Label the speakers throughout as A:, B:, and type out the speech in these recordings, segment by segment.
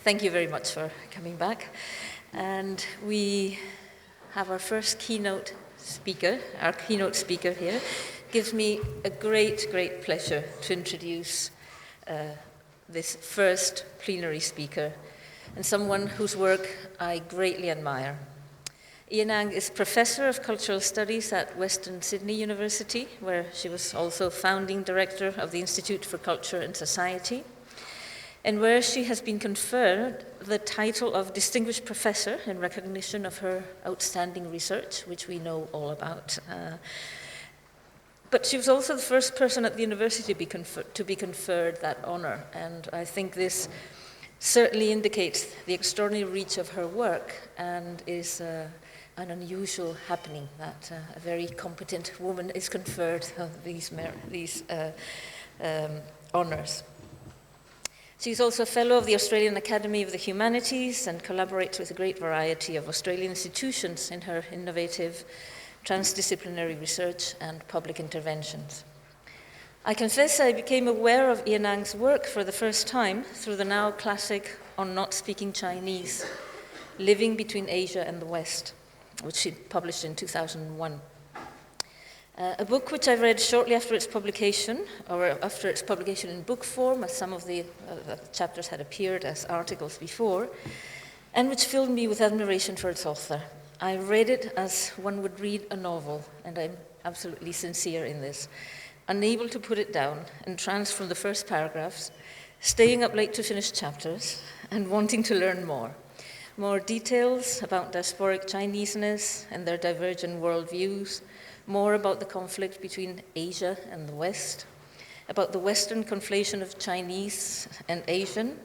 A: Thank you very much for coming back. And we have our first keynote speaker. Our keynote speaker here. Gives me a great pleasure to introduce this first plenary speaker, and someone whose work I greatly admire. Ien Ang is Professor of Cultural Studies at Western Sydney University, where she was also founding director of the Institute for Culture and Society, and where she has been conferred the title of Distinguished Professor in recognition of her outstanding research, which we know all about. But she was also the first person at the university to be conferred that honor, and I think this certainly indicates the extraordinary reach of her work and is an unusual happening that a very competent woman is conferred these honors. She's also a fellow of the Australian Academy of the Humanities and collaborates with a great variety of Australian institutions in her innovative transdisciplinary research and public interventions. I confess I became aware of Ien Ang's work for the first time through the now classic On Not Speaking Chinese, Living Between Asia and the West, which she published in 2001. A book which I read shortly after its publication, or after its publication in book form, as some of the chapters had appeared as articles before, and which filled me with admiration for its author. I read it as one would read a novel, and I'm absolutely sincere in this, unable to put it down, entranced from the first paragraphs, staying up late to finish chapters, and wanting to learn more. More details about diasporic Chineseness and their divergent worldviews, more about the conflict between Asia and the West, about the Western conflation of Chinese and Asian,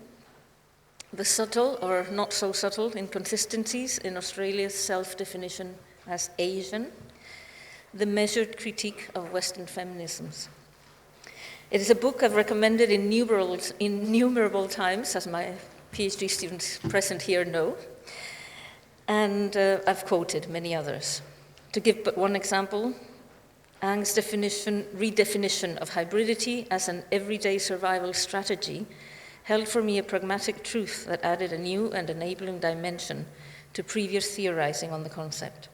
A: the subtle or not so subtle inconsistencies in Australia's self-definition as Asian, the measured critique of Western feminisms. It is a book I've recommended innumerable times, as my PhD students present here know, and I've quoted many others. To give but one example, Ang's redefinition of hybridity as an everyday survival strategy held for me a pragmatic truth that added a new and enabling dimension to previous theorizing on the concept.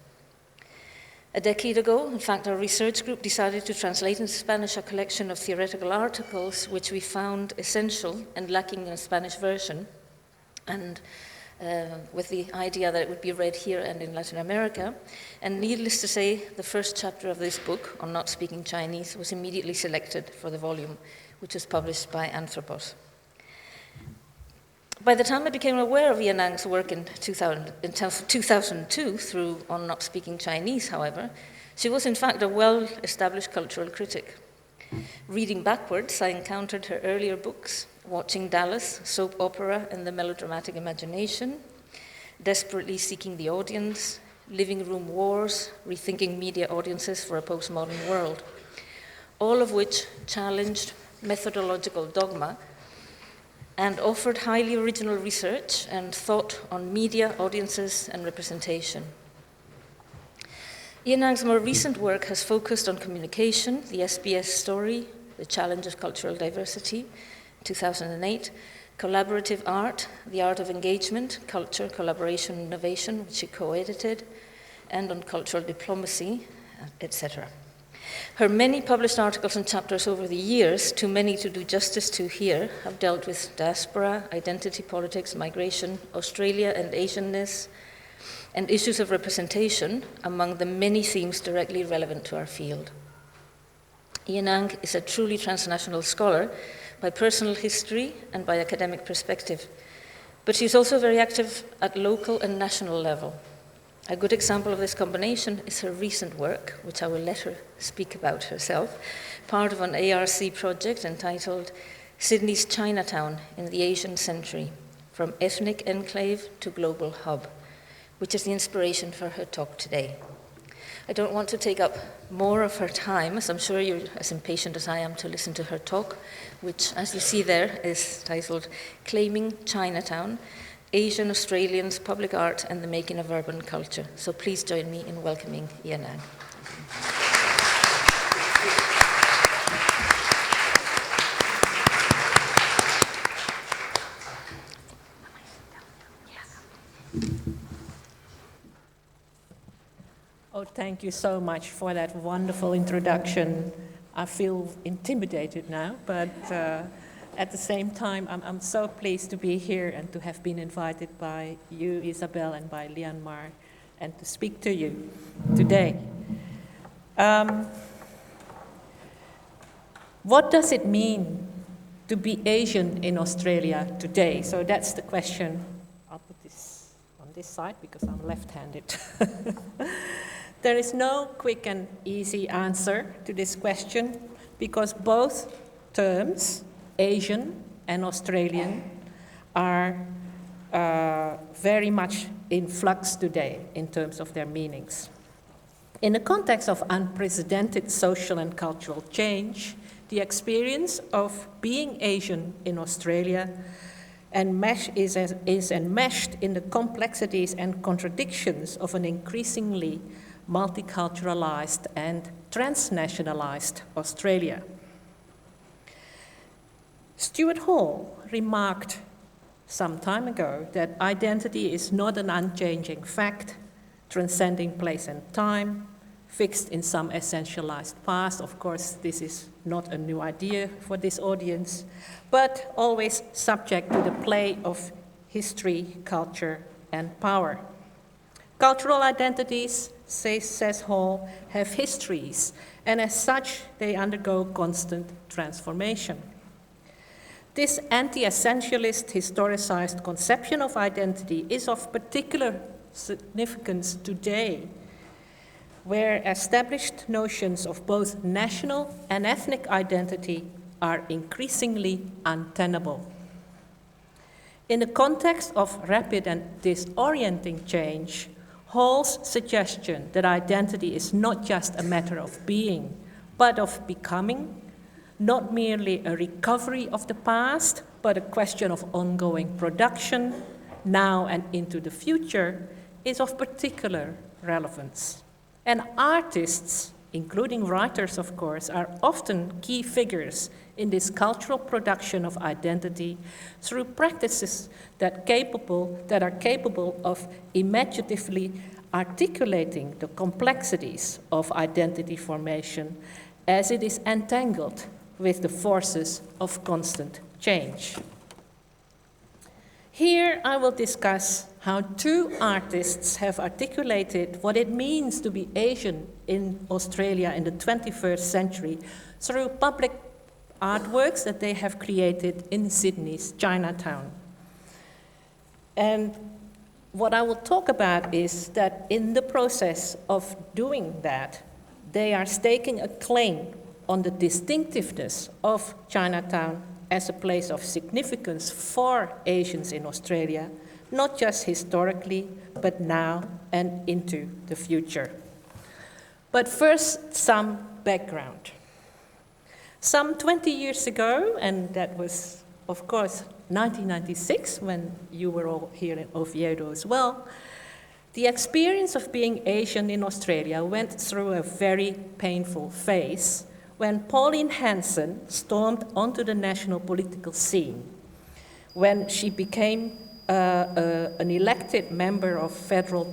A: A decade ago, in fact, our research group decided to translate into Spanish a collection of theoretical articles which we found essential and lacking in a Spanish version, and with the idea that it would be read here and in Latin America. And needless to say, the first chapter of this book, On Not Speaking Chinese, was immediately selected for the volume, which was published by Anthropos. By the time I became aware of Ien Ang's work in 2002 through On Not Speaking Chinese, however, she was in fact a well-established cultural critic. Reading backwards, I encountered her earlier books, Watching Dallas, Soap Opera and the Melodramatic Imagination, Desperately Seeking the Audience, Living Room Wars, Rethinking Media Audiences for a Postmodern World, all of which challenged methodological dogma and offered highly original research and thought on media, audiences, and representation. Ien Ang's more recent work has focused on communication, the SBS story, the challenge of cultural diversity, 2008, collaborative art, the art of engagement, culture, collaboration, innovation, which she co-edited, and on cultural diplomacy, etc. Her many published articles and chapters over the years, too many to do justice to here, have dealt with diaspora, identity politics, migration, Australia and Asianness, and issues of representation, among the many themes directly relevant to our field. Ien Ang is a truly transnational scholar by personal history and by academic perspective, but she's also very active at local and national level. A good example of this combination is her recent work, which I will let her speak about herself, part of an ARC project entitled Sydney's Chinatown in the Asian Century, From Ethnic Enclave to Global Hub, which is the inspiration for her talk today. I don't want to take up more of her time, as I'm sure you're as impatient as I am to listen to her talk, which, as you see there, is titled Claiming Chinatown, Asian Australians, Public Art and the Making of Urban Culture. So please join me in welcoming Ien Ang.
B: Oh, thank you so much for that wonderful introduction. I feel intimidated now, but at the same time, I'm so pleased to be here and to have been invited by you, Isabel, and by Lianmar, and to speak to you today. What does it mean to be Asian in Australia today? So that's the question. I'll put this on this side because I'm left-handed. There is no quick and easy answer to this question because both terms, Asian and Australian, are very much in flux today in terms of their meanings. In the context of unprecedented social and cultural change, the experience of being Asian in Australia is enmeshed in the complexities and contradictions of an increasingly multiculturalized and transnationalized Australia. Stuart Hall remarked some time ago that identity is not an unchanging fact, transcending place and time, fixed in some essentialized past. Of course, this is not a new idea for this audience, but always subject to the play of history, culture, and power. Cultural identities, says Hall, have histories, and as such, they undergo constant transformation. This anti-essentialist, historicized conception of identity is of particular significance today, where established notions of both national and ethnic identity are increasingly untenable. In the context of rapid and disorienting change, Hall's suggestion that identity is not just a matter of being, but of becoming, not merely a recovery of the past, but a question of ongoing production, now and into the future, is of particular relevance. And artists, including writers, of course, are often key figures in this cultural production of identity through practices that are capable of imaginatively articulating the complexities of identity formation as it is entangled with the forces of constant change. Here I will discuss how two artists have articulated what it means to be Asian in Australia in the 21st century through public artworks that they have created in Sydney's Chinatown. And what I will talk about is that in the process of doing that, they are staking a claim on the distinctiveness of Chinatown as a place of significance for Asians in Australia, not just historically, but now and into the future. But first, some background. Some 20 years ago, and that was, of course, 1996, when you were all here in Oviedo as well, the experience of being Asian in Australia went through a very painful phase when Pauline Hanson stormed onto the national political scene, when she became an elected member of federal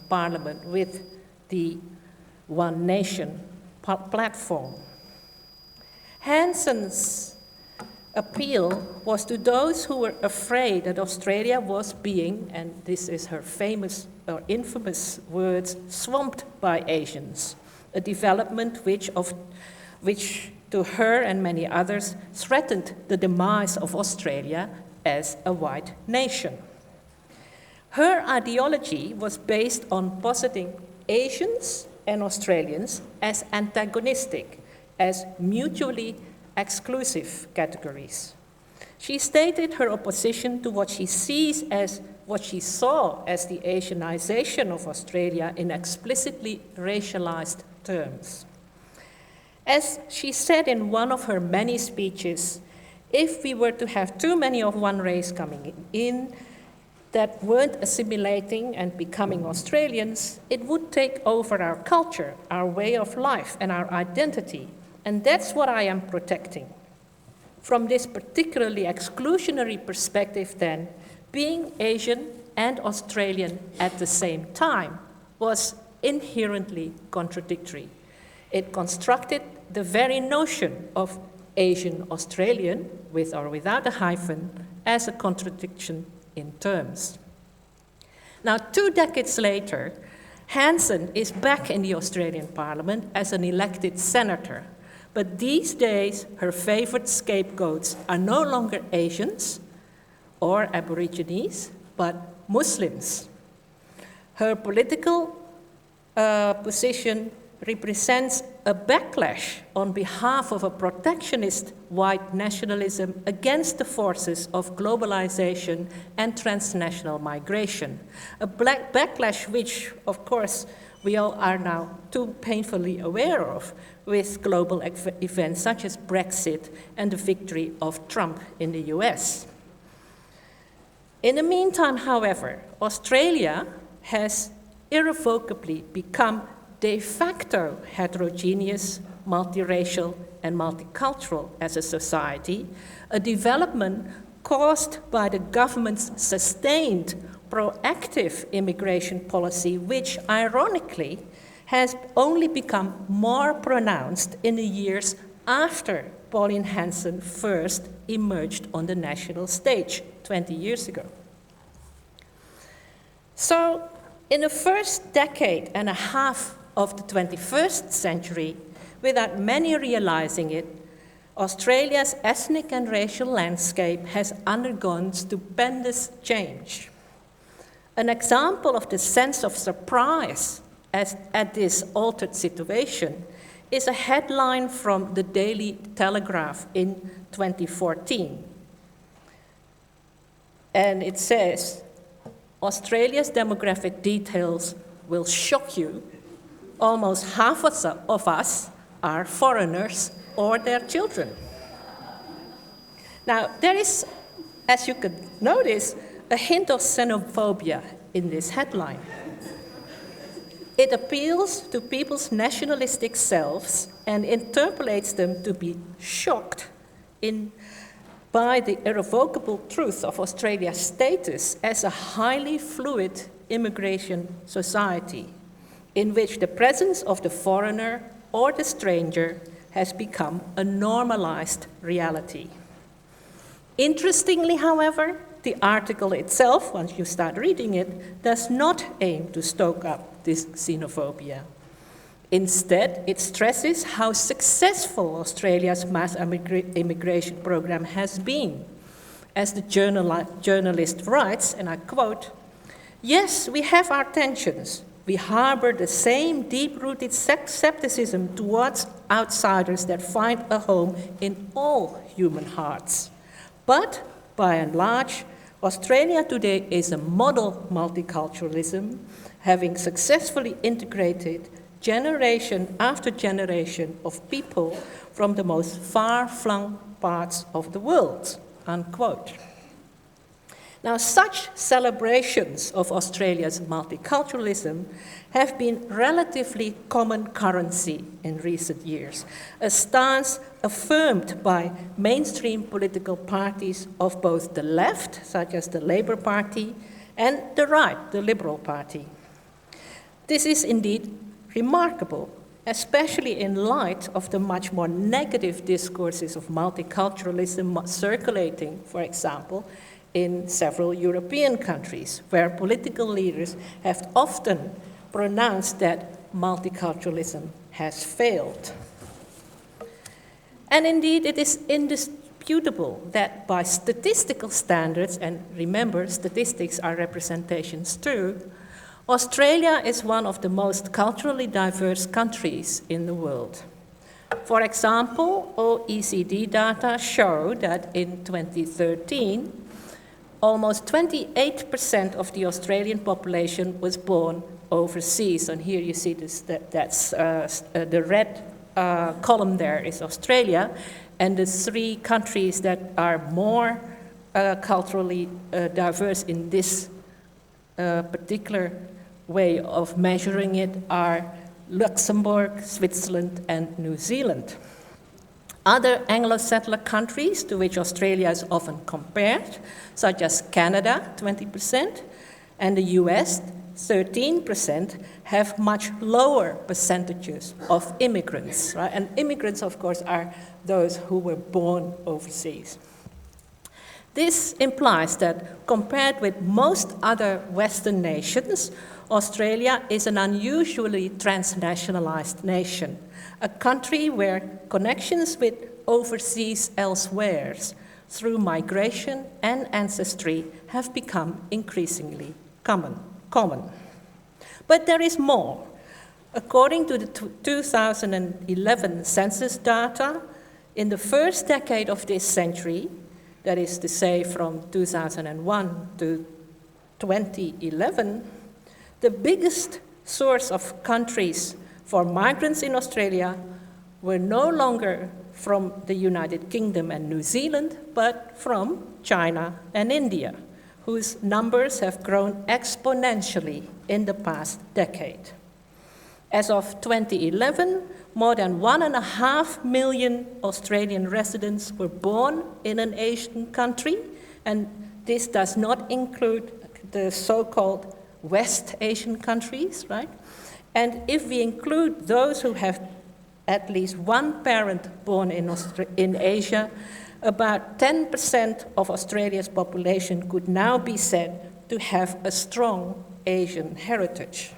B: parliament with the One Nation platform. Hanson's appeal was to those who were afraid that Australia was being, and this is her famous or infamous words, swamped by Asians, a development which to her and many others threatened the demise of Australia as a white nation. Her ideology was based on positing Asians and Australians as antagonistic, as mutually exclusive categories. She stated her opposition to what she saw as the Asianization of Australia in explicitly racialized terms. As she said in one of her many speeches, if we were to have too many of one race coming in that weren't assimilating and becoming Australians, it would take over our culture, our way of life, and our identity. And that's what I am protecting. From this particularly exclusionary perspective, then, being Asian and Australian at the same time was inherently contradictory. It constructed the very notion of Asian Australian, with or without a hyphen, as a contradiction in terms. Now, 2 decades later, Hansen is back in the Australian Parliament as an elected senator. But these days, her favorite scapegoats are no longer Asians or Aborigines, but Muslims. Her political position represents a backlash on behalf of a protectionist white nationalism against the forces of globalization and transnational migration. A backlash which, of course, we all are now too painfully aware of with global events such as Brexit and the victory of Trump in the US. In the meantime, however, Australia has irrevocably become de facto heterogeneous, multiracial, and multicultural as a society, a development caused by the government's sustained proactive immigration policy, which ironically has only become more pronounced in the years after Pauline Hanson first emerged on the national stage 20 years ago. So, in the first decade and a half of the 21st century, without many realizing it, Australia's ethnic and racial landscape has undergone stupendous change. An example of the sense of surprise at this altered situation is a headline from the Daily Telegraph in 2014. And it says, "Australia's demographic details will shock you. Almost half of us are foreigners or their children." Now, there is, as you could notice, a hint of xenophobia in this headline. It appeals to people's nationalistic selves and interpolates them to be shocked by the irrevocable truth of Australia's status as a highly fluid immigration society, in which the presence of the foreigner or the stranger has become a normalized reality. Interestingly, however, the article itself, once you start reading it, does not aim to stoke up this xenophobia. Instead, it stresses how successful Australia's mass immigration program has been. As the journalist writes, and I quote, "Yes, we have our tensions. We harbor the same deep-rooted skepticism towards outsiders that find a home in all human hearts. But, by and large, Australia today is a model multiculturalism, having successfully integrated generation after generation of people from the most far-flung parts of the world," unquote. Now, such celebrations of Australia's multiculturalism have been relatively common currency in recent years, a stance affirmed by mainstream political parties of both the left, such as the Labour Party, and the right, the Liberal Party. This is indeed remarkable, especially in light of the much more negative discourses of multiculturalism circulating, for example, in several European countries, where political leaders have often pronounced that multiculturalism has failed. And indeed, it is indisputable that by statistical standards, and remember, statistics are representations too, Australia is one of the most culturally diverse countries in the world. For example, OECD data show that in 2013, almost 28% of the Australian population was born overseas. And here you see this, that's the red column there is Australia, and the 3 countries that are more culturally diverse in this particular way of measuring it are Luxembourg, Switzerland, and New Zealand. Other Anglo-settler countries to which Australia is often compared, such as Canada, 20%, and the US, 13% have much lower percentages of immigrants, right? And immigrants, of course, are those who were born overseas. This implies that compared with most other Western nations, Australia is an unusually transnationalized nation, a country where connections with overseas elsewheres through migration and ancestry have become increasingly common. But there is more. According to the 2011 census data, in the first decade of this century, that is to say from 2001 to 2011, the biggest source of countries for migrants in Australia were no longer from the United Kingdom and New Zealand, but from China and India, whose numbers have grown exponentially in the past decade. As of 2011, more than 1.5 million Australian residents were born in an Asian country, and this does not include the so-called West Asian countries, right? And if we include those who have at least one parent born in Asia, about 10% of Australia's population could now be said to have a strong Asian heritage.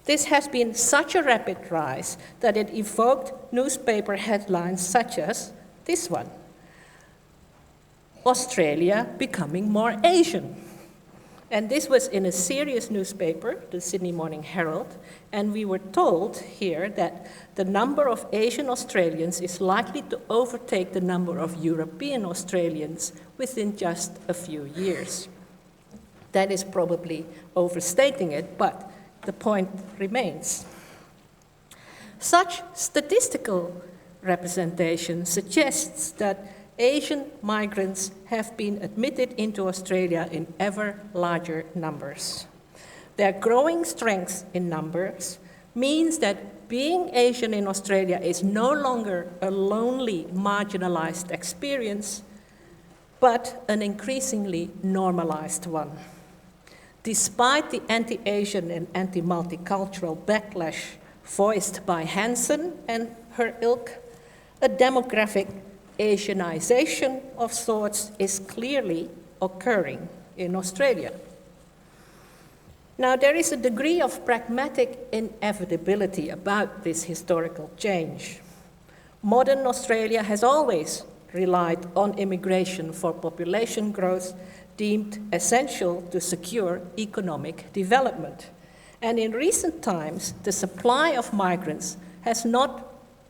B: This has been such a rapid rise that it evoked newspaper headlines such as this one: Australia becoming more Asian. And this was in a serious newspaper, the Sydney Morning Herald, and we were told here that the number of Asian Australians is likely to overtake the number of European Australians within just a few years. That is probably overstating it, but the point remains. Such statistical representation suggests that Asian migrants have been admitted into Australia in ever larger numbers. Their growing strength in numbers means that being Asian in Australia is no longer a lonely, marginalized experience, but an increasingly normalized one. Despite the anti-Asian and anti-multicultural backlash voiced by Hansen and her ilk, a demographic Asianization of sorts is clearly occurring in Australia. Now, there is a degree of pragmatic inevitability about this historical change. Modern Australia has always relied on immigration for population growth, deemed essential to secure economic development. And in recent times, the supply of migrants has not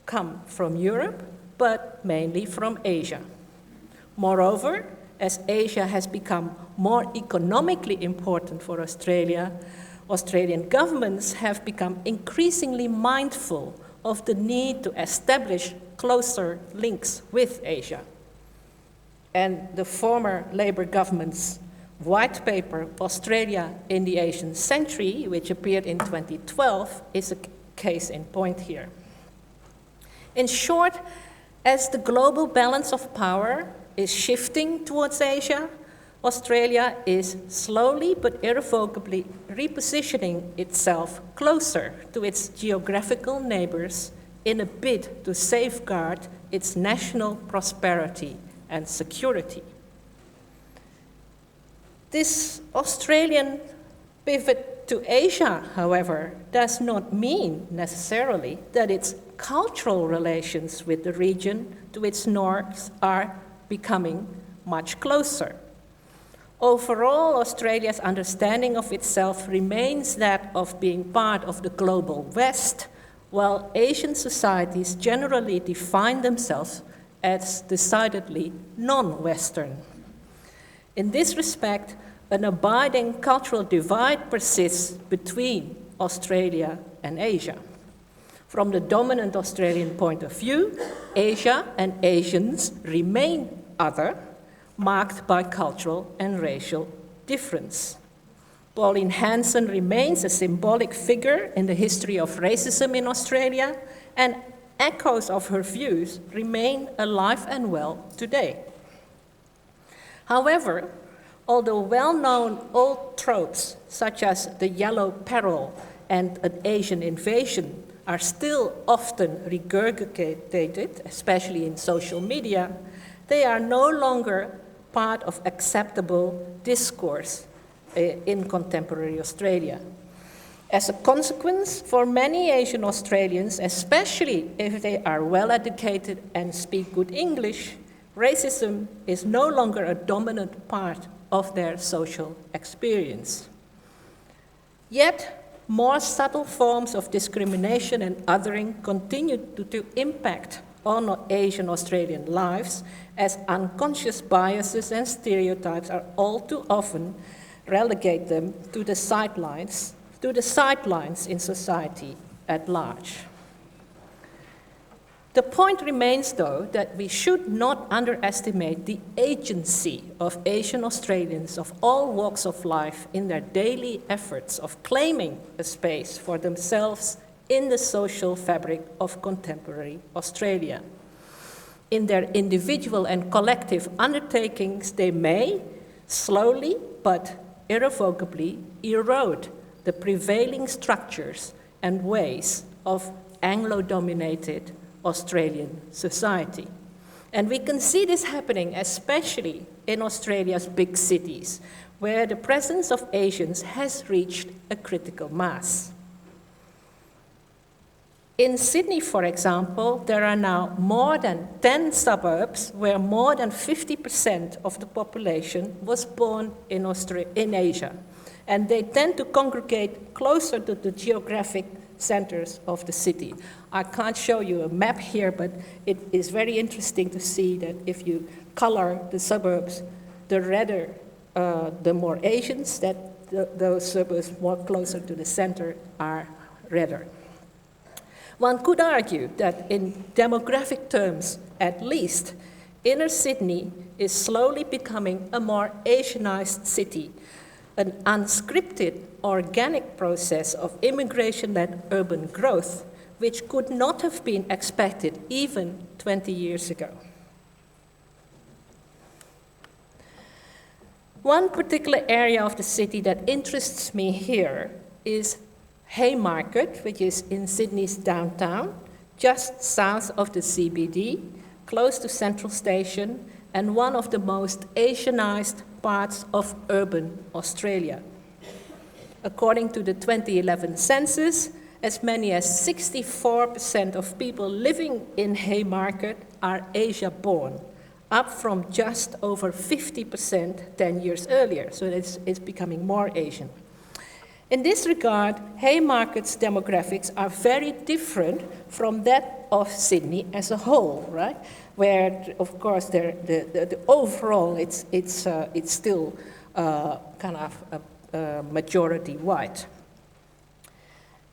B: come from Europe, but mainly from Asia. Moreover, as Asia has become more economically important for Australia, Australian governments have become increasingly mindful of the need to establish closer links with Asia. And the former Labour government's white paper, Australia in the Asian Century, which appeared in 2012, is a case in point here. In short, as the global balance of power is shifting towards Asia, Australia is slowly but irrevocably repositioning itself closer to its geographical neighbors in a bid to safeguard its national prosperity and security. This Australian pivot to Asia, however, does not mean necessarily that its cultural relations with the region to its north are becoming much closer. Overall, Australia's understanding of itself remains that of being part of the global West, while Asian societies generally define themselves as decidedly non-Western. In this respect, an abiding cultural divide persists between Australia and Asia. From the dominant Australian point of view, Asia and Asians remain other, marked by cultural and racial difference. Pauline Hanson remains a symbolic figure in the history of racism in Australia, and echoes of her views remain alive and well today. However, Although well-known old tropes, such as the yellow peril and an Asian invasion, are still often regurgitated, especially in social media, they are no longer part of acceptable discourse in contemporary Australia. As a consequence, for many Asian Australians, especially if they are well educated and speak good English, racism is no longer a dominant part of their social experience. Yet, more subtle forms of discrimination and othering continue to impact on Asian Australian lives, as unconscious biases and stereotypes are all too often relegate them to the sidelines in society at large. The point remains, though, that we should not underestimate the agency of Asian Australians of all walks of life in their daily efforts of claiming a space for themselves in the social fabric of contemporary Australia. In their individual and collective undertakings, they may, slowly but irrevocably, erode the prevailing structures and ways of Anglo-dominated Australian society. And we can see this happening especially in Australia's big cities, where the presence of Asians has reached a critical mass. In Sydney, for example, there are now more than 10 suburbs where more than 50% of the population was born in Asia, and they tend to congregate closer to the geographic centers of the city. I can't show you a map here, but it is very interesting to see that if you color the suburbs, the redder, the more Asians, that those suburbs more closer to the center are redder. One could argue that in demographic terms, at least, inner Sydney is slowly becoming a more Asianized city, an unscripted, organic process of immigration-led urban growth, which could not have been expected even 20 years ago. One particular area of the city that interests me here is Haymarket, which is in Sydney's downtown, just south of the CBD, close to Central Station, and one of the most Asianized parts of urban Australia. According to the 2011 census, as many as 64% of people living in Haymarket are Asia-born, up from just over 50% 10 years earlier, so it's becoming more Asian. In this regard, Haymarket's demographics are very different from that of Sydney as a whole, right? Where, of course, the overall it's still kind of majority white.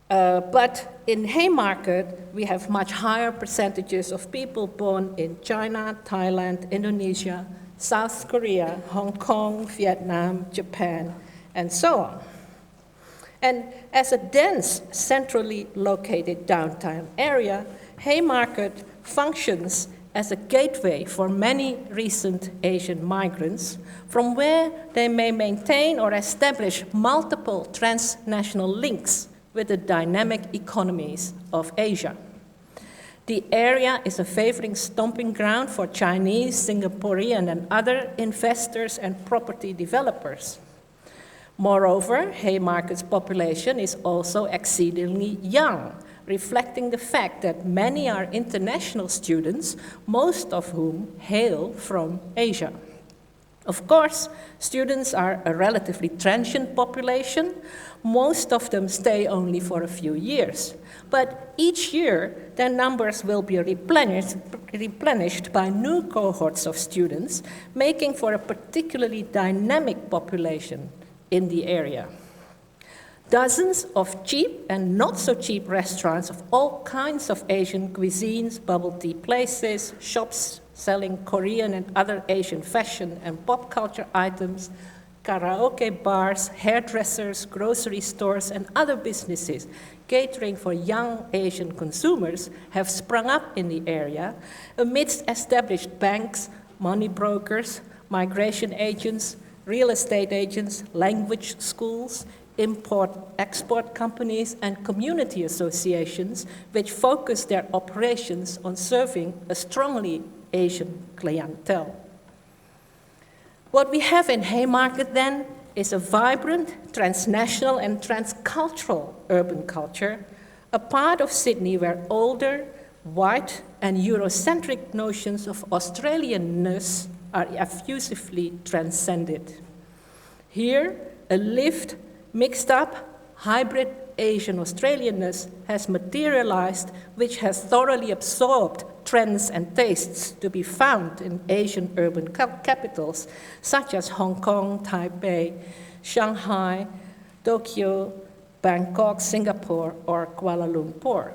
B: But in Haymarket, we have much higher percentages of people born in China, Thailand, Indonesia, South Korea, Hong Kong, Vietnam, Japan, and so on. And as a dense, centrally located downtown area, Haymarket functions as a gateway for many recent Asian migrants, from where they may maintain or establish multiple transnational links with the dynamic economies of Asia. The area is a favoring stomping ground for Chinese, Singaporean, and other investors and property developers. Moreover, Haymarket's population is also exceedingly young, reflecting the fact that many are international students, most of whom hail from Asia. Of course, students are a relatively transient population. Most of them stay only for a few years. But each year, their numbers will be replenished by new cohorts of students, making for a particularly dynamic population in the area. Dozens of cheap and not so cheap restaurants of all kinds of Asian cuisines, bubble tea places, shops selling Korean and other Asian fashion and pop culture items, karaoke bars, hairdressers, grocery stores, and other businesses catering for young Asian consumers have sprung up in the area amidst established banks, money brokers, migration agents, real estate agents, language schools, import-export companies, and community associations, which focus their operations on serving a strongly Asian clientele. What we have in Haymarket then is a vibrant, transnational and transcultural urban culture, a part of Sydney where older, white and Eurocentric notions of Australianness are effusively transcended. Here, a lived, mixed up, hybrid Asian Australianness has materialized, which has thoroughly absorbed trends and tastes to be found in Asian urban capitals such as Hong Kong, Taipei, Shanghai, Tokyo, Bangkok, Singapore, or Kuala Lumpur.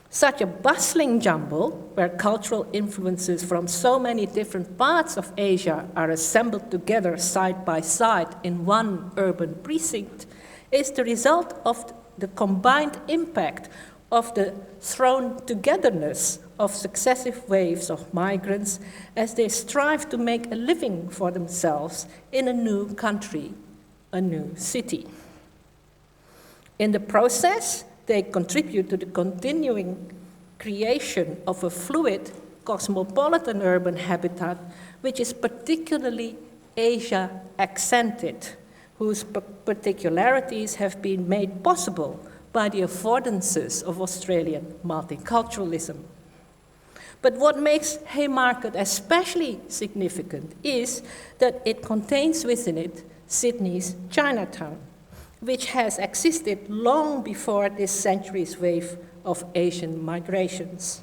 B: Such a bustling jumble, where cultural influences from so many different parts of Asia are assembled together side by side in one urban precinct, is the result of the combined impact of the thrown togetherness of successive waves of migrants as they strive to make a living for themselves in a new country, a new city. In the process, they contribute to the continuing creation of a fluid, cosmopolitan urban habitat, which is particularly Asia-accented, whose particularities have been made possible by the affordances of Australian multiculturalism. But what makes Haymarket especially significant is that it contains within it Sydney's Chinatown, which has existed long before this century's wave of Asian migrations.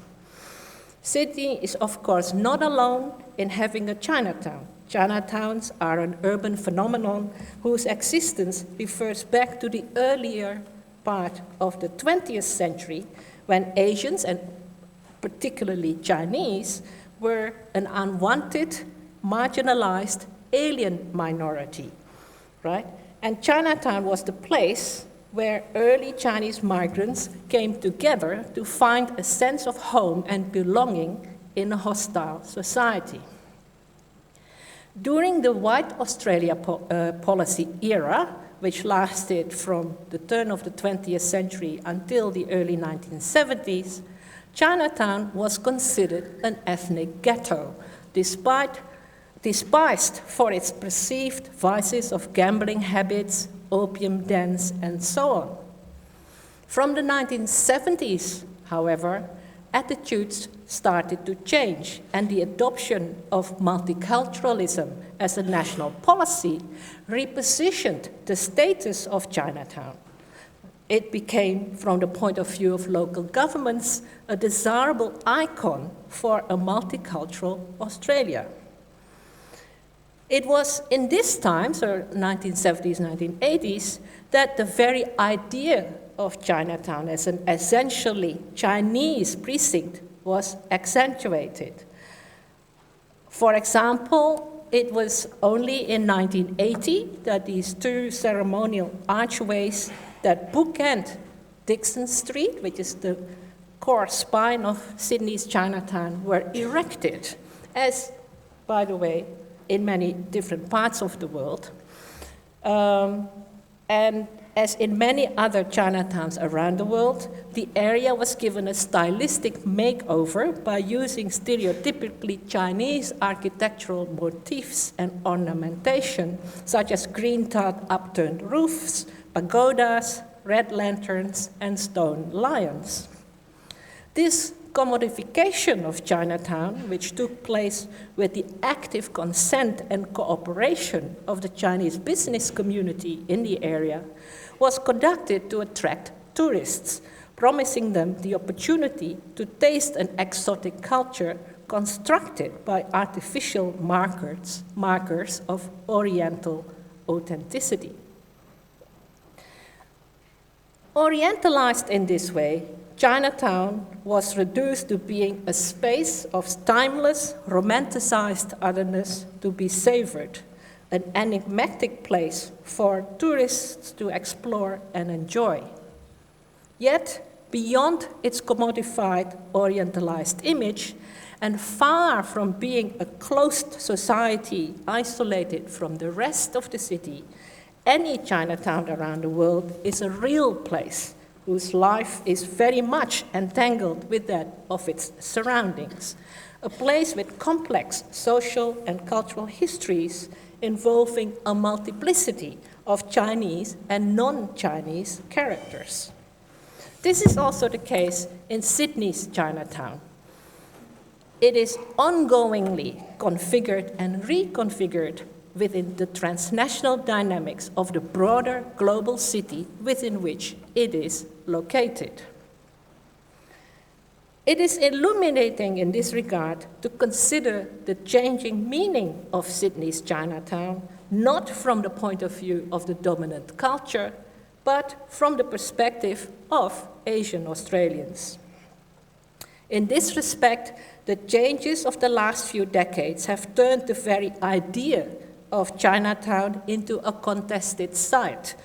B: Sydney is, of course, not alone in having a Chinatown. Chinatowns are an urban phenomenon whose existence refers back to the earlier part of the 20th century, when Asians, and particularly Chinese, were an unwanted, marginalized, alien minority, right? And Chinatown was the place where early Chinese migrants came together to find a sense of home and belonging in a hostile society. During the White Australia policy era, which lasted from the turn of the 20th century until the early 1970s, Chinatown was considered an ethnic ghetto, despised for its perceived vices of gambling habits, opium dens, and so on. From the 1970s, however, attitudes started to change, and the adoption of multiculturalism as a national policy repositioned the status of Chinatown. It became, from the point of view of local governments, a desirable icon for a multicultural Australia. It was in these times, or 1970s, 1980s, that the very idea of Chinatown as an essentially Chinese precinct was accentuated. For example, it was only in 1980 that these two ceremonial archways that bookend Dixon Street, which is the core spine of Sydney's Chinatown, were erected, as, by the way, in many different parts of the world. And as in many other Chinatowns around the world, the area was given a stylistic makeover by using stereotypically Chinese architectural motifs and ornamentation, such as green-tiled upturned roofs, pagodas, red lanterns, and stone lions. This commodification of Chinatown, which took place with the active consent and cooperation of the Chinese business community in the area, was conducted to attract tourists, promising them the opportunity to taste an exotic culture constructed by artificial markers of Oriental authenticity. Orientalized in this way, Chinatown was reduced to being a space of timeless, romanticized otherness to be savored, an enigmatic place for tourists to explore and enjoy. Yet, beyond its commodified, orientalized image, And far from being a closed society isolated from the rest of the city, any Chinatown around the world is a real place whose life is very much entangled with that of its surroundings. A place with complex social and cultural histories involving a multiplicity of Chinese and non-Chinese characters. This is also the case in Sydney's Chinatown. It is ongoingly configured and reconfigured within the transnational dynamics of the broader global city within which it is located. It is illuminating in this regard to consider the changing meaning of Sydney's Chinatown, not from the point of view of the dominant culture, but from the perspective of Asian Australians. In this respect, the changes of the last few decades have turned the very idea of Chinatown into a contested site,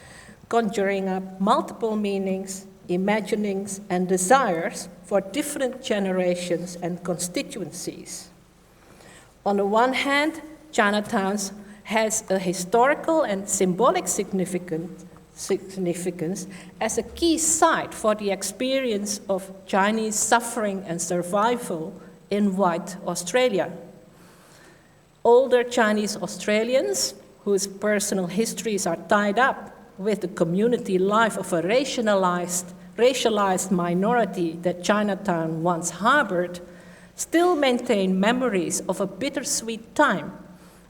B: conjuring up multiple meanings, imaginings, and desires for different generations and constituencies. On the one hand, Chinatown has a historical and symbolic significance as a key site for the experience of Chinese suffering and survival in white Australia. Older Chinese Australians, whose personal histories are tied up with the community life of a racialized minority that Chinatown once harbored, still maintain memories of a bittersweet time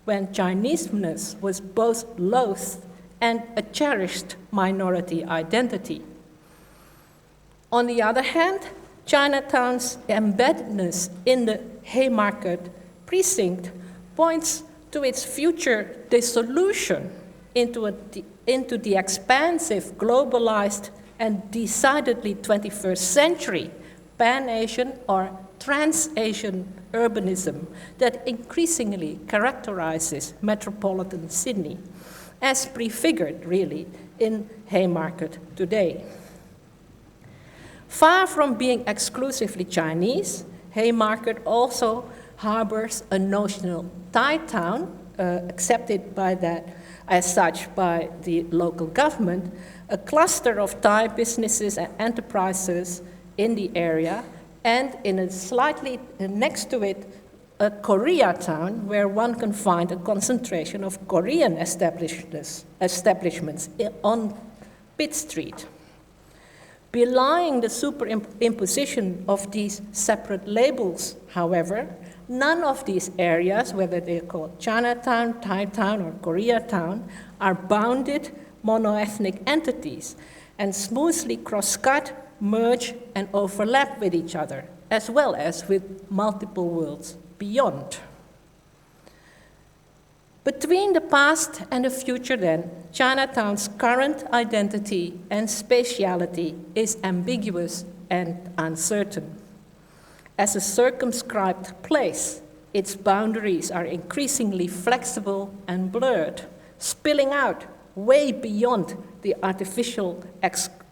B: when Chineseness was both loathed and a cherished minority identity. On the other hand, Chinatown's embeddedness in the Haymarket precinct points to its future dissolution into the expansive, globalized, and decidedly 21st century Pan-Asian or Trans-Asian urbanism that increasingly characterizes metropolitan Sydney, as prefigured, really, in Haymarket today. Far from being exclusively Chinese, Haymarket also harbors a notional Thai town, accepted by that as such by the local government, a cluster of Thai businesses and enterprises in the area, and in a slightly next to it, a Koreatown where one can find a concentration of Korean establishments on Pitt Street. Belying the superimposition of these separate labels, however, none of these areas, whether they're called Chinatown, Thai Town, or Koreatown, are bounded monoethnic entities and smoothly cross-cut, merge, and overlap with each other, as well as with multiple worlds beyond. Between the past and the future, then, Chinatown's current identity and spatiality is ambiguous and uncertain. As a circumscribed place, its boundaries are increasingly flexible and blurred, spilling out way beyond the artificial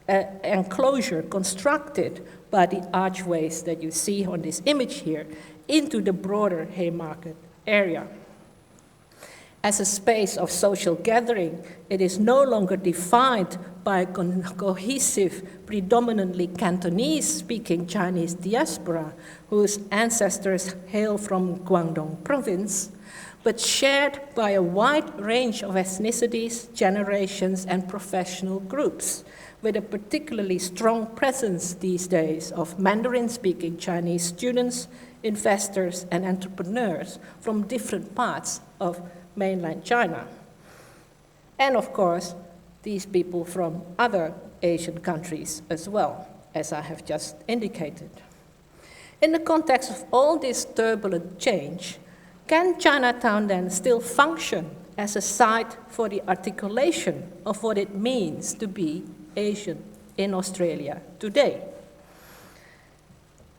B: enclosure constructed by the archways that you see on this image here into the broader Haymarket area. As a space of social gathering, it is no longer defined by a cohesive, predominantly Cantonese-speaking Chinese diaspora whose ancestors hail from Guangdong province, but shared by a wide range of ethnicities, generations, and professional groups, with a particularly strong presence these days of Mandarin-speaking Chinese students, investors, and entrepreneurs from different parts of mainland China. And of course, these people from other Asian countries as well, as I have just indicated. In the context of all this turbulent change, can Chinatown then still function as a site for the articulation of what it means to be Asian in Australia today?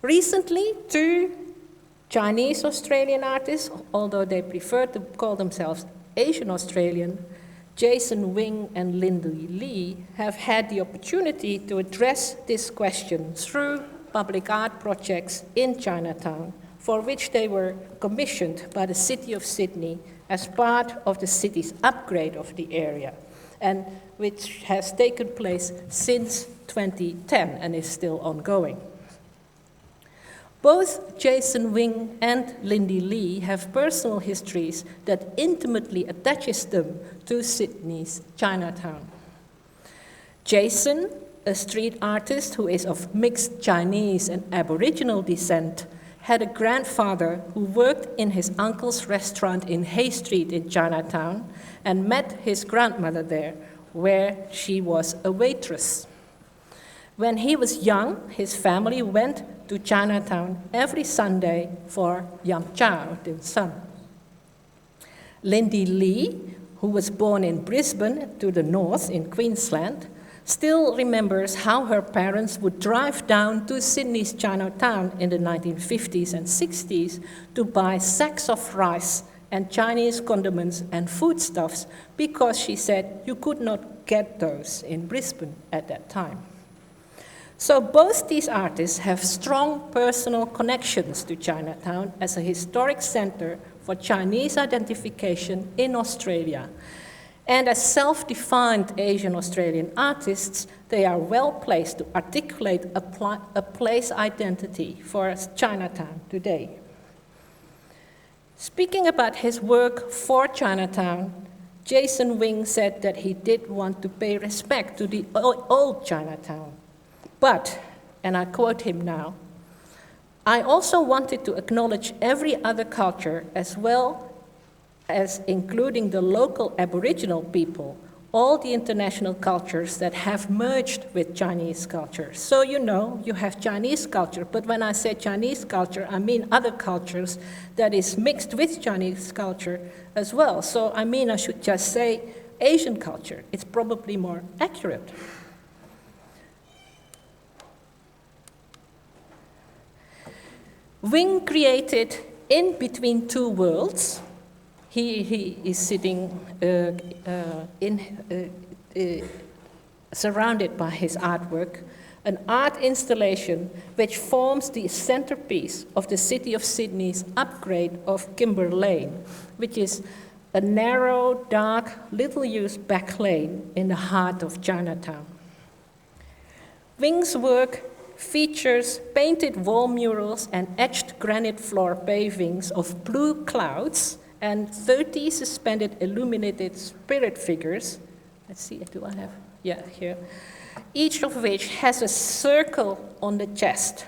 B: Recently, two Chinese Australian artists, although they prefer to call themselves Asian Australian, Jason Wing and Lindy Lee, have had the opportunity to address this question through public art projects in Chinatown for which they were commissioned by the City of Sydney as part of the city's upgrade of the area, and which has taken place since 2010 and is still ongoing. Both Jason Wing and Lindy Lee have personal histories that intimately attaches them to Sydney's Chinatown. Jason, a street artist who is of mixed Chinese and Aboriginal descent, had a grandfather who worked in his uncle's restaurant in Hay Street in Chinatown and met his grandmother there, where she was a waitress. When he was young, his family went to Chinatown every Sunday for yam chow, dim sum. Lindy Lee, who was born in Brisbane to the north in Queensland, still remembers how her parents would drive down to Sydney's Chinatown in the 1950s and 60s to buy sacks of rice and Chinese condiments and foodstuffs because she said you could not get those in Brisbane at that time. So both these artists have strong personal connections to Chinatown as a historic center for Chinese identification in Australia. And as self-defined Asian Australian artists, they are well placed to articulate a place identity for Chinatown today. Speaking about his work for Chinatown, Jason Wing said that he did want to pay respect to the old Chinatown. But, and I quote him now, I also wanted to acknowledge every other culture as well as including the local Aboriginal people, all the international cultures that have merged with Chinese culture. So you know, you have Chinese culture, but when I say Chinese culture, I mean other cultures that is mixed with Chinese culture as well. So I mean, I should just say Asian culture. It's probably more accurate. Wing created In Between Two Worlds. He is sitting surrounded by his artwork, an art installation which forms the centerpiece of the City of Sydney's upgrade of Kimber Lane, which is a narrow, dark, little-used back lane in the heart of Chinatown. Wing's work features painted wall murals and etched granite floor pavings of blue clouds and 30 suspended illuminated spirit figures. Let's see, do I have? Yeah, here. Each of which has a circle on the chest.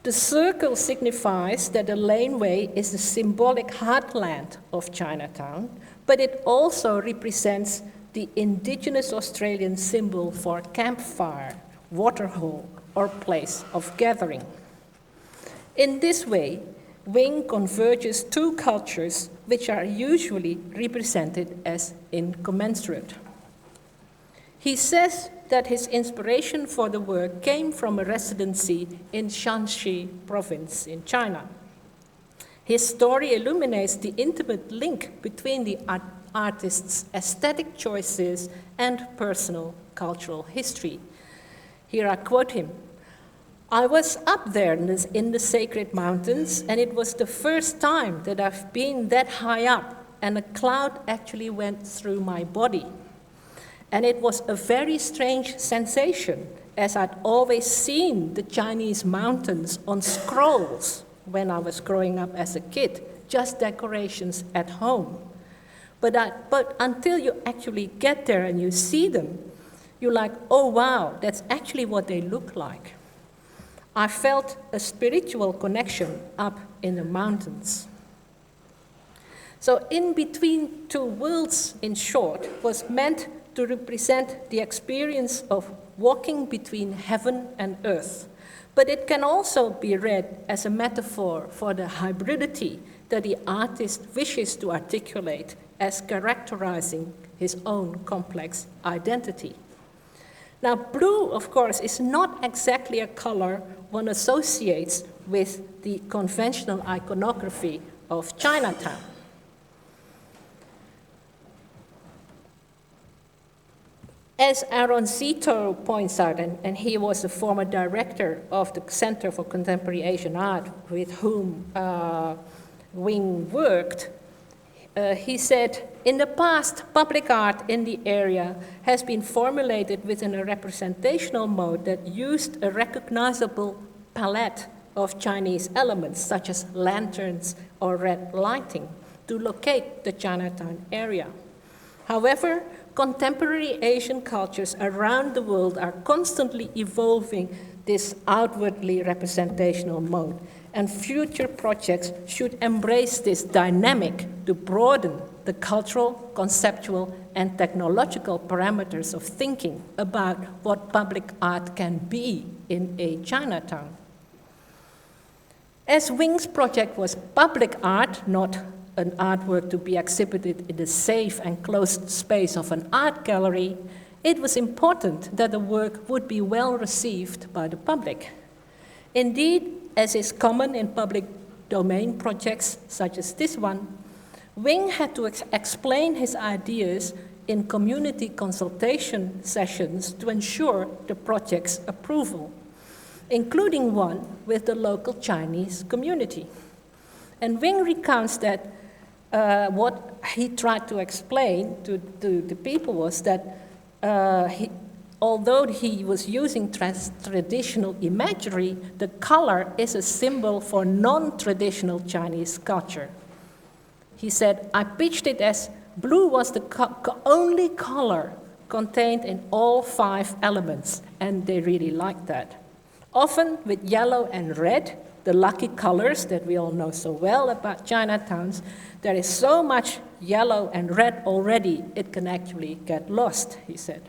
B: The circle signifies that the laneway is the symbolic heartland of Chinatown, but it also represents the indigenous Australian symbol for campfire, waterhole, or place of gathering. In this way, Wing converges two cultures which are usually represented as incommensurate. He says that his inspiration for the work came from a residency in Shanxi province in China. His story illuminates the intimate link between the artist's aesthetic choices and personal cultural history. Here I quote him, I was up there in the sacred mountains, and it was the first time that I've been that high up, and a cloud actually went through my body. And it was a very strange sensation, as I'd always seen the Chinese mountains on scrolls when I was growing up as a kid, just decorations at home. But until you actually get there and you see them, you're like, oh wow, that's actually what they look like. I felt a spiritual connection up in the mountains. So In Between Two Worlds, in short, was meant to represent the experience of walking between heaven and earth. But it can also be read as a metaphor for the hybridity that the artist wishes to articulate as characterizing his own complex identity. Now, blue, of course, is not exactly a color one associates with the conventional iconography of Chinatown. As Aaron Zito points out, and he was the former director of the Center for Contemporary Asian Art with whom Wing worked, he said, in the past, public art in the area has been formulated within a representational mode that used a recognizable palette of Chinese elements, such as lanterns or red lighting, to locate the Chinatown area. However, contemporary Asian cultures around the world are constantly evolving this outwardly representational mode, and future projects should embrace this dynamic to broaden the cultural, conceptual, and technological parameters of thinking about what public art can be in a Chinatown. As Wing's project was public art, not an artwork to be exhibited in the safe and closed space of an art gallery, it was important that the work would be well received by the public. Indeed, as is common in public domain projects such as this one, Wing had to explain his ideas in community consultation sessions to ensure the project's approval, including one with the local Chinese community. And Wing recounts that what he tried to explain to the people was that although he was using traditional imagery, the color is a symbol for non-traditional Chinese culture. He said, I pitched it as blue was the only color contained in all 5 elements, and they really liked that. Often with yellow and red, the lucky colors that we all know so well about Chinatowns, there is so much yellow and red already, it can actually get lost, he said.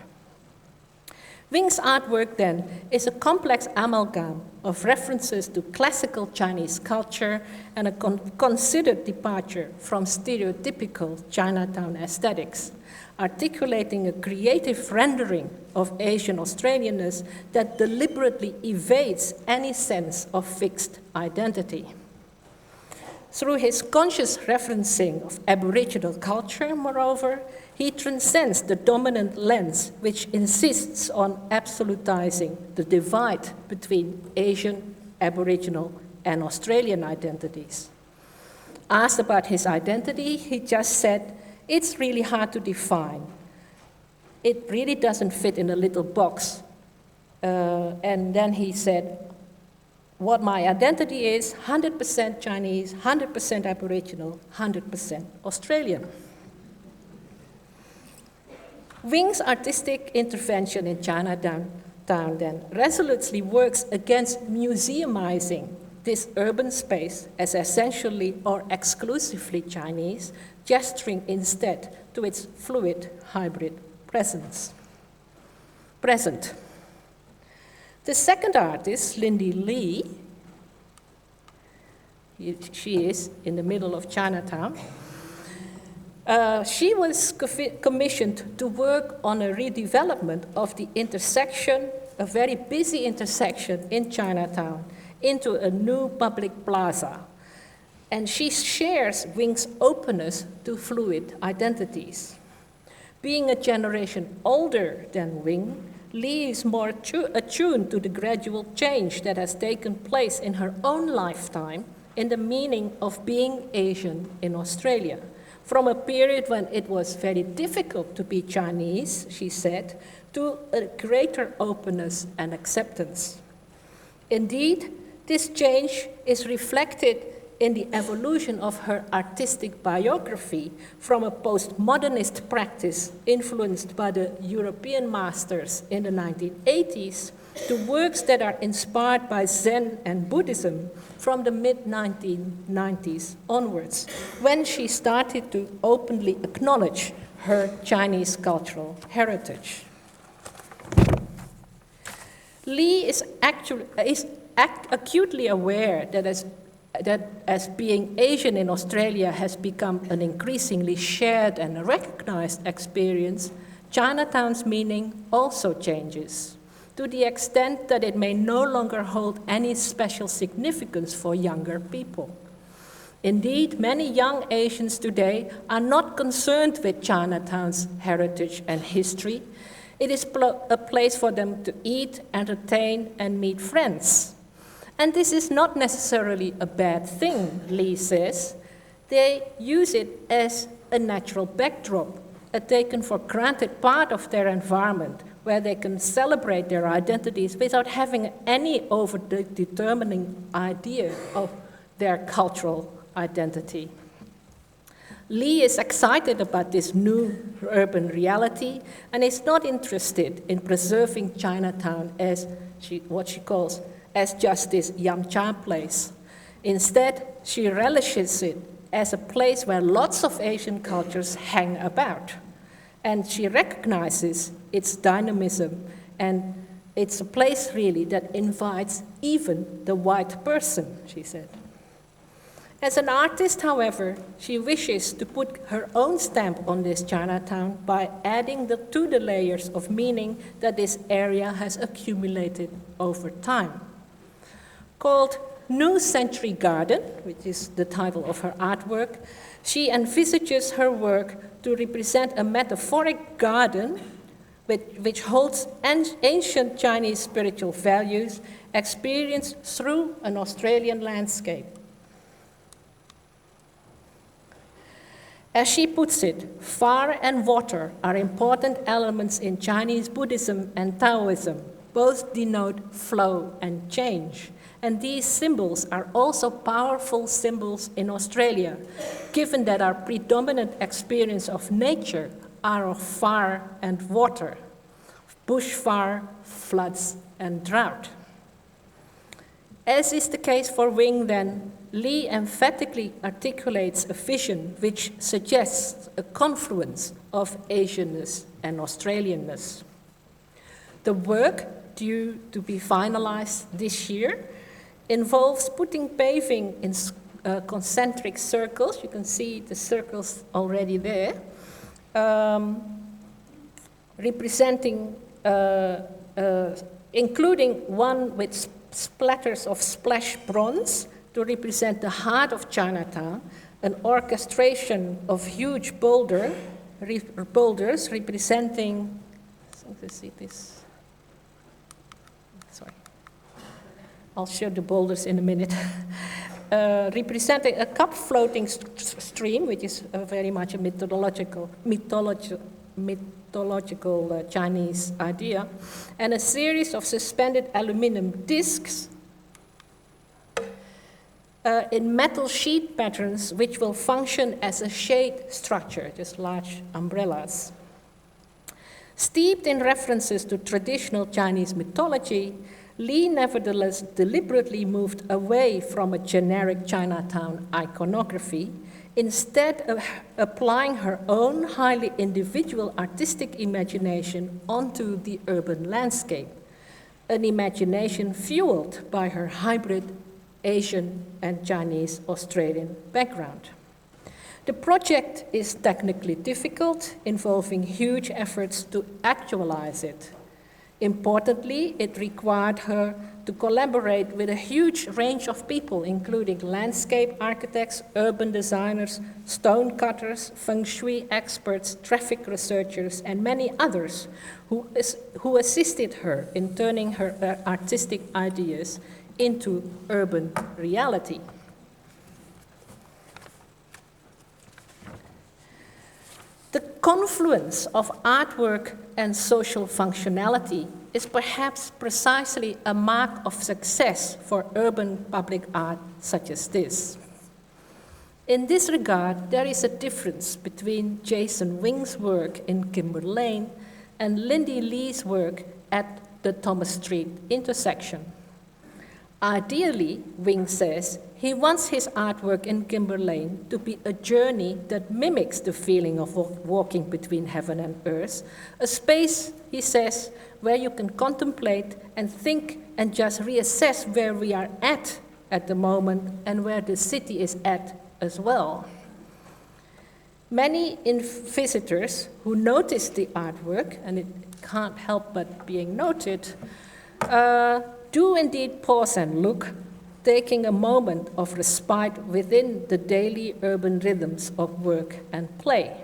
B: Wing's artwork, then, is a complex amalgam of references to classical Chinese culture and a considered departure from stereotypical Chinatown aesthetics, articulating a creative rendering of Asian Australianness that deliberately evades any sense of fixed identity. Through his conscious referencing of Aboriginal culture, moreover, he transcends the dominant lens which insists on absolutizing the divide between Asian, Aboriginal, and Australian identities. Asked about his identity, he just said, it's really hard to define. It really doesn't fit in a little box. And then he said, what my identity is, 100% Chinese, 100% Aboriginal, 100% Australian. Wing's artistic intervention in Chinatown then resolutely works against museumizing this urban space as essentially or exclusively Chinese, gesturing instead to its fluid hybrid present. The second artist, Lindy Lee, she is in the middle of Chinatown. She was commissioned to work on a redevelopment of the intersection, a very busy intersection in Chinatown, into a new public plaza. And she shares Wing's openness to fluid identities. Being a generation older than Wing, Lee is more attuned to the gradual change that has taken place in her own lifetime in the meaning of being Asian in Australia. From a period when it was very difficult to be Chinese, she said, to a greater openness and acceptance. Indeed, this change is reflected in the evolution of her artistic biography from a postmodernist practice influenced by the European masters in the 1980s to works that are inspired by Zen and Buddhism from the mid-1990s onwards, when she started to openly acknowledge her Chinese cultural heritage. Lee is acutely aware that as being Asian in Australia has become an increasingly shared and recognized experience, Chinatown's meaning also changes, to the extent that it may no longer hold any special significance for younger people. Indeed, many young Asians today are not concerned with Chinatown's heritage and history. It is a place for them to eat, entertain, and meet friends. And this is not necessarily a bad thing, Lee says. They use it as a natural backdrop, a taken for granted part of their environment, where they can celebrate their identities without having any over-determining idea of their cultural identity. Lee is excited about this new urban reality and is not interested in preserving Chinatown as what she calls as just this Yamcha place. Instead, she relishes it as a place where lots of Asian cultures hang about. And she recognizes its dynamism, and it's a place really that invites even the white person, she said. As an artist, however, she wishes to put her own stamp on this Chinatown by adding to the layers of meaning that this area has accumulated over time. Called New Century Garden, which is the title of her artwork, she envisages her work to represent a metaphoric garden which holds ancient Chinese spiritual values experienced through an Australian landscape. As she puts it, fire and water are important elements in Chinese Buddhism and Taoism. Both denote flow and change. And these symbols are also powerful symbols in Australia, given that our predominant experience of nature are of fire and water, bushfire, floods, and drought. As is the case for Wing, then, Lee emphatically articulates a vision which suggests a confluence of Asianness and Australianness. The work, due to be finalized this year, involves putting paving in concentric circles. You can see the circles already there, representing, including one with splatters of splash bronze to represent the heart of Chinatown, an orchestration of huge boulders representing, let's see this. Sorry. I'll show the boulders in a minute. Representing a cup floating stream, which is very much a mythological Chinese idea, and a series of suspended aluminum discs in metal sheet patterns which will function as a shade structure, just large umbrellas. Steeped in references to traditional Chinese mythology, Lee nevertheless deliberately moved away from a generic Chinatown iconography, instead of applying her own highly individual artistic imagination onto the urban landscape, an imagination fueled by her hybrid Asian and Chinese Australian background. The project is technically difficult, involving huge efforts to actualize it. Importantly, it required her to collaborate with a huge range of people, including landscape architects, urban designers, stone cutters, feng shui experts, traffic researchers, and many others who assisted her in turning her artistic ideas into urban reality. The confluence of artwork and social functionality is perhaps precisely a mark of success for urban public art such as this. In this regard, there is a difference between Jason Wing's work in Kimber Lane and Lindy Lee's work at the Thomas Street intersection. Ideally, Wing says, he wants his artwork in Kimber Lane to be a journey that mimics the feeling of walking between heaven and earth, a space, he says, where you can contemplate and think and just reassess where we are at the moment and where the city is at as well. Many visitors who notice the artwork, and it can't help but being noted, do indeed pause and look, taking a moment of respite within the daily urban rhythms of work and play.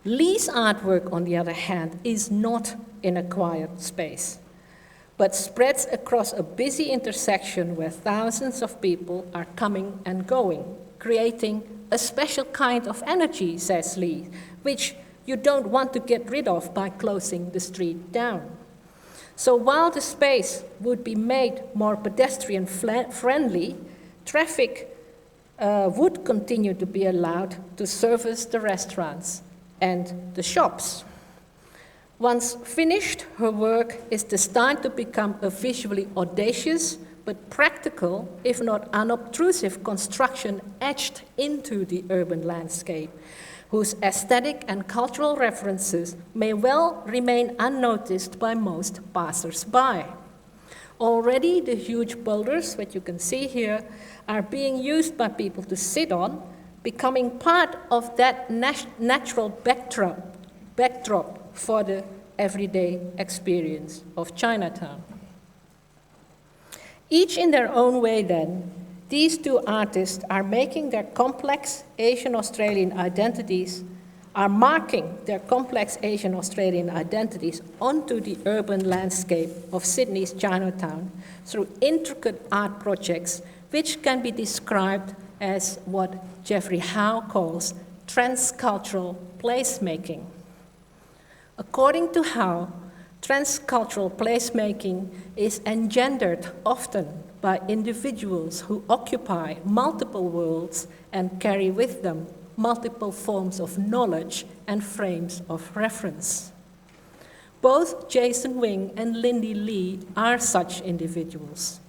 B: Lee's artwork, on the other hand, is not in a quiet space, but spreads across a busy intersection where thousands of people are coming and going, creating a special kind of energy, says Lee, which you don't want to get rid of by closing the street down. So while the space would be made more pedestrian-friendly, traffic would continue to be allowed to service the restaurants and the shops. Once finished, her work is destined to become a visually audacious but practical, if not unobtrusive, construction etched into the urban landscape, whose aesthetic and cultural references may well remain unnoticed by most passers-by. Already, the huge boulders, that you can see here, are being used by people to sit on, becoming part of that natural backdrop for the everyday experience of Chinatown. Each in their own way, then, these two artists are making their complex Asian-Australian identities, are marking their complex Asian-Australian identities onto the urban landscape of Sydney's Chinatown through intricate art projects which can be described as what Jeffrey Howe calls transcultural placemaking. According to Howe, transcultural placemaking is engendered often by individuals who occupy multiple worlds and carry with them multiple forms of knowledge and frames of reference. Both Jason Wing and Lindy Lee are such individuals.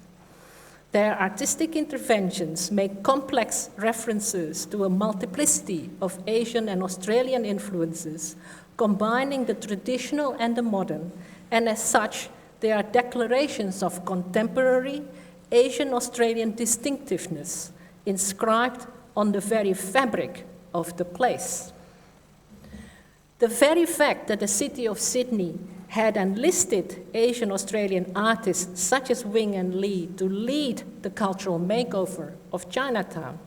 B: Their artistic interventions make complex references to a multiplicity of Asian and Australian influences, combining the traditional and the modern, and as such, they are declarations of contemporary Asian-Australian distinctiveness inscribed on the very fabric of the place. The very fact that the city of Sydney had enlisted Asian-Australian artists such as Wing and Lee to lead the cultural makeover of Chinatown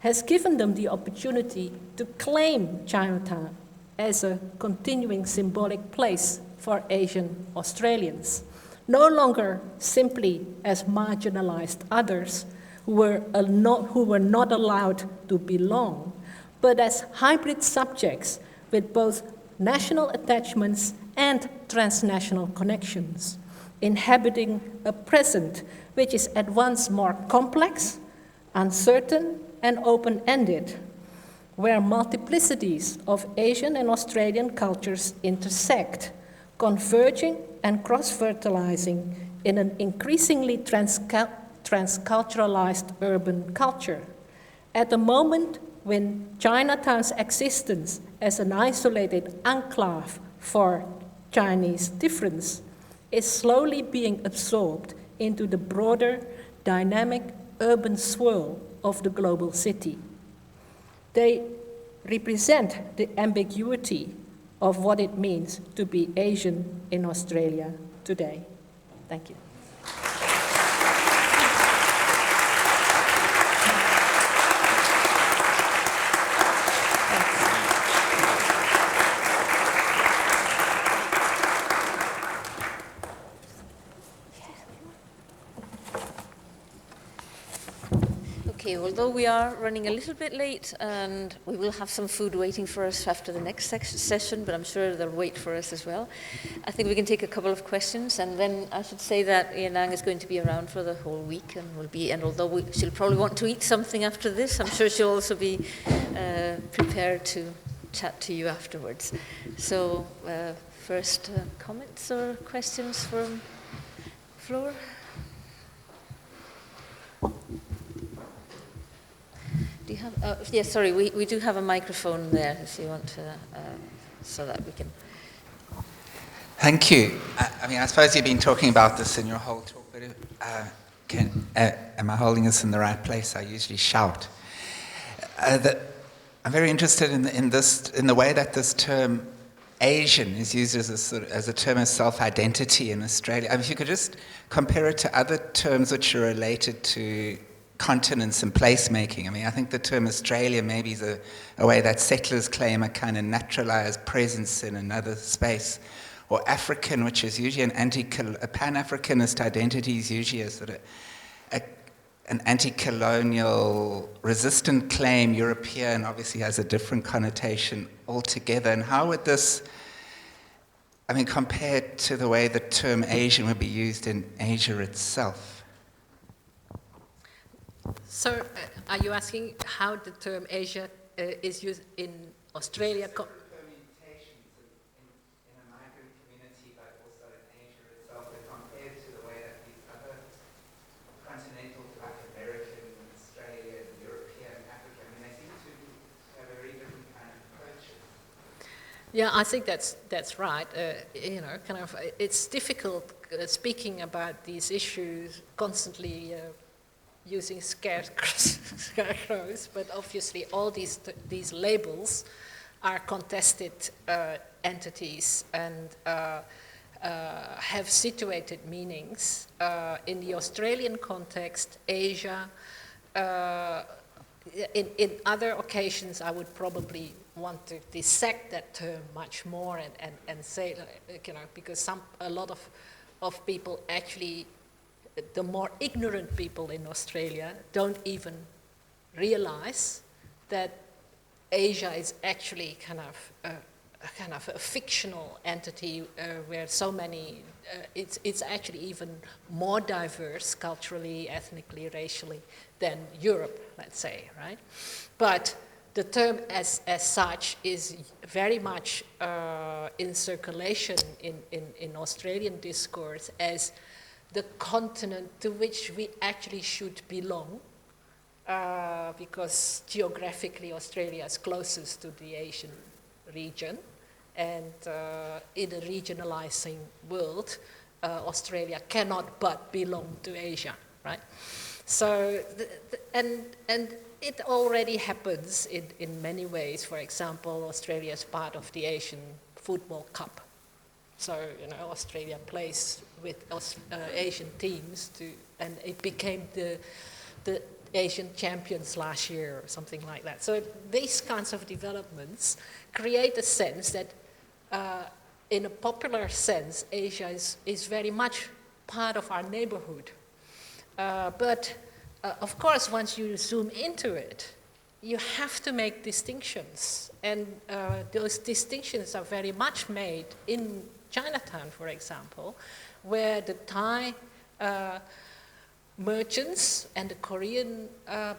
B: has given them the opportunity to claim Chinatown as a continuing symbolic place for Asian Australians, no longer simply as marginalized others who were not allowed to belong, but as hybrid subjects with both national attachments and transnational connections, inhabiting a present which is at once more complex, uncertain, and open-ended, where multiplicities of Asian and Australian cultures intersect, converging and cross-fertilizing in an increasingly transculturalized urban culture. At a moment when Chinatown's existence as an isolated enclave for Chinese difference is slowly being absorbed into the broader, dynamic urban swirl of the global city. They represent the ambiguity of what it means to be Asian in Australia today. Thank you.
A: Okay, although we are running a little bit late and we will have some food waiting for us after the next session, but I'm sure they'll wait for us as well. I think we can take a couple of questions, and then I should say that Ien Ang is going to be around for the whole week and although she'll probably want to eat something after this, I'm sure she'll also be prepared to chat to you afterwards. So first comments or questions from the floor? Do you have, yes, sorry, we do have a microphone there if you want to, so that we can.
C: Thank you. I mean, I suppose you've been talking about this in your whole talk, but am I holding this in the right place? I usually shout. I'm very interested in the way that this term Asian is used as a term of self-identity in Australia. I mean, if you could just compare it to other terms which are related to continents and placemaking. I mean, I think the term Australia maybe is a way that settlers claim a kind of naturalized presence in another space. Or African, which is usually a Pan-Africanist identity is usually a sort of an anti-colonial resistant claim. European obviously has a different connotation altogether. And how would this, I mean, compared to the way the term Asian would be used in Asia itself?
B: So, are you asking how the term Asia is used in Australia? Yeah, I think that's right. It's difficult speaking about these issues constantly using scarecrows, but obviously all these labels are contested entities and have situated meanings. In the Australian context, Asia. In other occasions, I would probably want to dissect that term much more and say, because a lot of people actually, the more ignorant people in Australia don't even realize that Asia is actually kind of a fictional entity where so many, it's actually even more diverse culturally, ethnically, racially than Europe, let's say, right? But the term as such is very much in circulation in Australian discourse as the continent to which we actually should belong, because geographically Australia is closest to the Asian region, and in a regionalizing world, Australia cannot but belong to Asia, right? So, and it already happens in many ways. For example, Australia is part of the Asian Football Cup. So, Australia plays with Asian teams and it became the Asian champions last year or something like that. So these kinds of developments create a sense that in a popular sense, Asia is very much part of our neighborhood. But of course, once you zoom into it, you have to make distinctions. And those distinctions are very much made in Chinatown, for example, where the Thai merchants and the Korean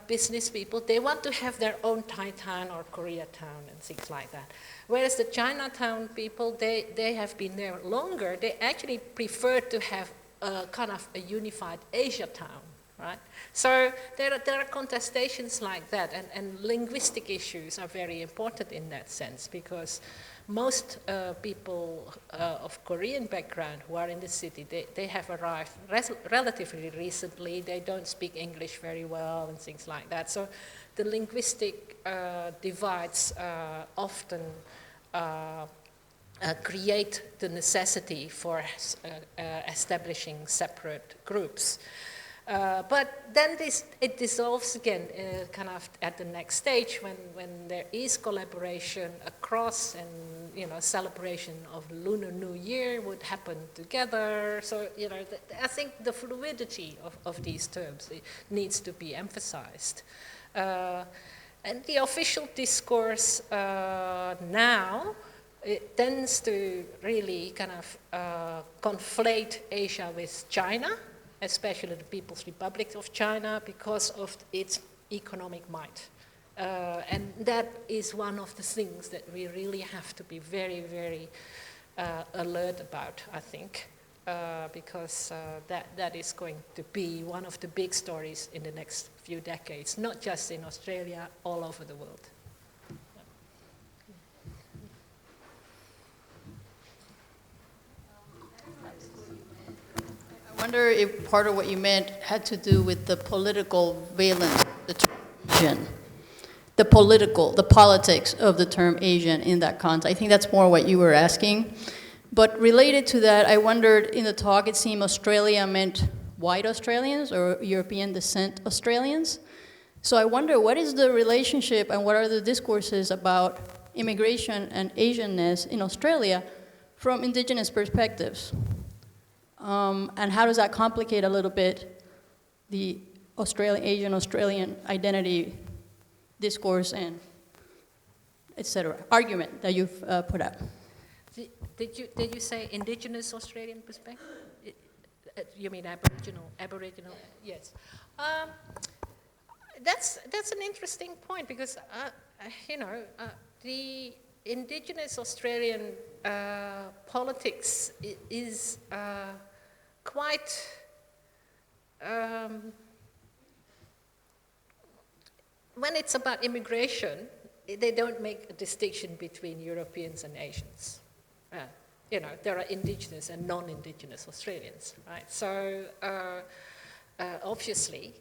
B: business people, they want to have their own Thai town or Koreatown and things like that. Whereas the Chinatown people, they have been there longer. They actually prefer to have a kind of a unified Asia town, right? So there are contestations like that, and linguistic issues are very important in that sense, because most people of Korean background who are in the city, they have arrived relatively recently. They don't speak English very well and things like that. So the linguistic divides often create the necessity for establishing separate groups. But then it dissolves again, kind of at the next stage when there is collaboration across, and celebration of Lunar New Year would happen together. So I think the fluidity of these terms needs to be emphasized. And the official discourse now, it tends to really kind of conflate Asia with China, especially the People's Republic of China, because of its economic might. And that is one of the things that we really have to be very, very alert about, I think, because that is going to be one of the big stories in the next few decades, not just in Australia, all over the world.
D: I wonder if part of what you meant had to do with the political valence, the term Asian, the politics of the term Asian in that context. I think that's more what you were asking. But related to that, I wondered in the talk, it seemed Australia meant white Australians or European descent Australians. So I wonder, what is the relationship and what are the discourses about immigration and Asianness in Australia from indigenous perspectives? And how does that complicate a little bit the Asian-Australian identity discourse and et cetera, argument that you've put out?
B: Did you say indigenous Australian perspective? You mean Aboriginal? Yes. That's an interesting point because the indigenous Australian politics is quite when it's about immigration, they don't make a distinction between Europeans and Asians. There are indigenous and non-indigenous Australians, right? So obviously,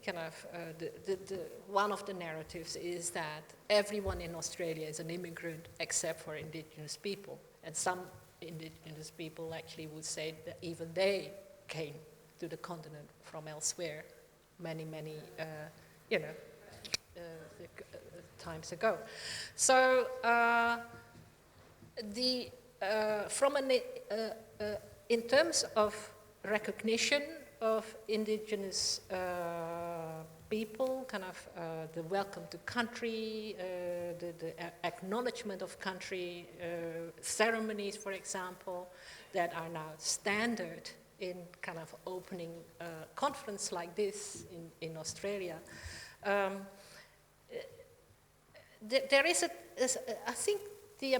B: one of the narratives is that everyone in Australia is an immigrant except for indigenous people, and some indigenous people actually would say that even they came to the continent from elsewhere many times ago. So in terms of recognition of indigenous people, the welcome to country, the acknowledgement of country, ceremonies, for example, that are now standard in opening a conference like this in Australia. There is I think the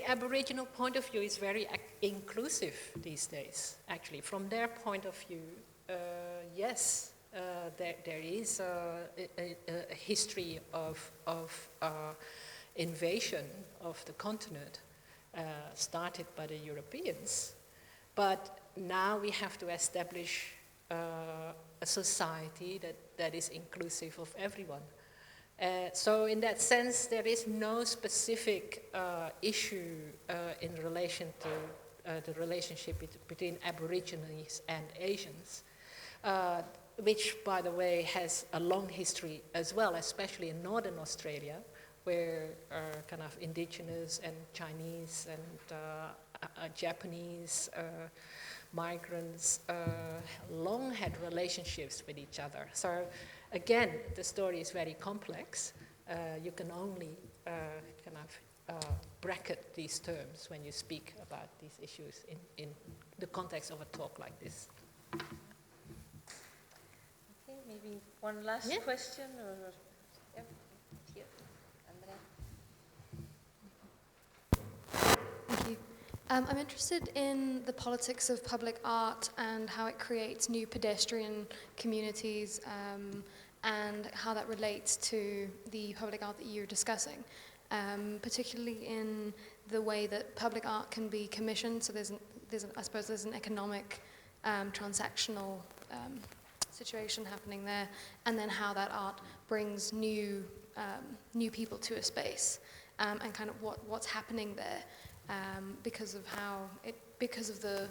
B: Aboriginal point of view is very inclusive these days, actually. From their point of view, yes, there is a history of invasion of the continent started by the Europeans, but now we have to establish a society that is inclusive of everyone. So in that sense, there is no specific issue in relation to the relationship between Aborigines and Asians, which, by the way, has a long history as well, especially in Northern Australia, where indigenous and Chinese and Japanese migrants long had relationships with each other. So again, the story is very complex. You can only bracket these terms when you speak about these issues in the context of a talk like this.
A: Okay, maybe one last question, or here, Andrea.
E: Thank you. I'm interested in the politics of public art and how it creates new pedestrian communities and how that relates to the public art that you're discussing, particularly in the way that public art can be commissioned. So I suppose there's an economic, transactional situation happening there, and then how that art brings new people to a space, and what's happening there. Because of the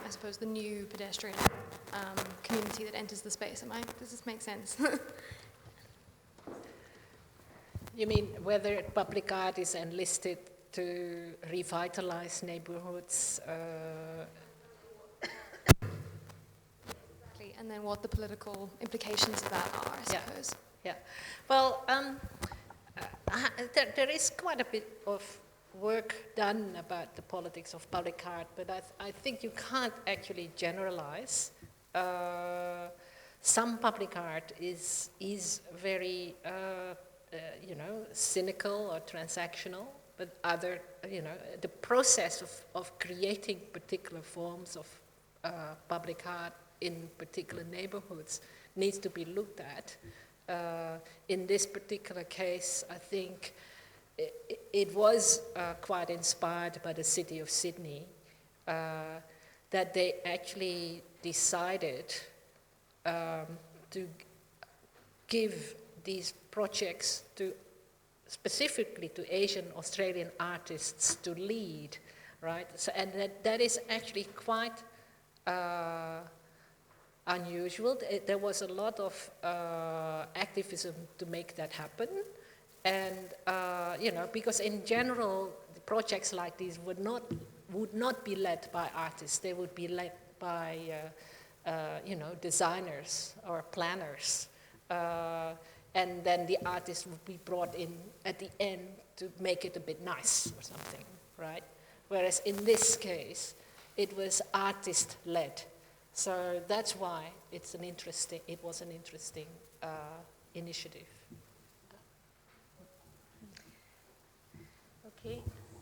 E: I suppose the new pedestrian community that enters the space. Does this make sense?
B: You mean whether public art is enlisted to revitalize neighborhoods?
E: Exactly, and then what the political implications of that are, I suppose.
B: Yeah. Well, there is quite a bit of work done about the politics of public art, but I think you can't actually generalize. Some public art is very, cynical or transactional, but other, the process of creating particular forms of public art in particular neighborhoods needs to be looked at. In this particular case, I think it was quite inspired by the city of Sydney, that they actually decided to give these projects specifically to Asian Australian artists to lead, right? So, and that is actually quite, I unusual. There was a lot of activism to make that happen. And, because in general, the projects like these would not be led by artists. They would be led by, designers or planners. And then the artist would be brought in at the end to make it a bit nice or something, right? Whereas in this case, it was artist-led. So that's why it was an interesting initiative.
A: Okay,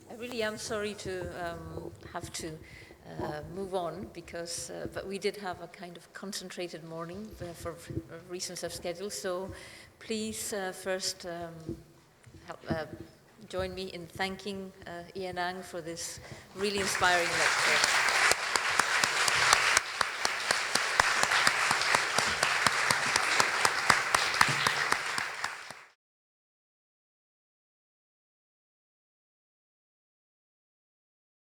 A: I really am sorry to have to move on because, but we did have a kind of concentrated morning for reasons of schedule. So please first join me in thanking Ien Ang for this really inspiring lecture.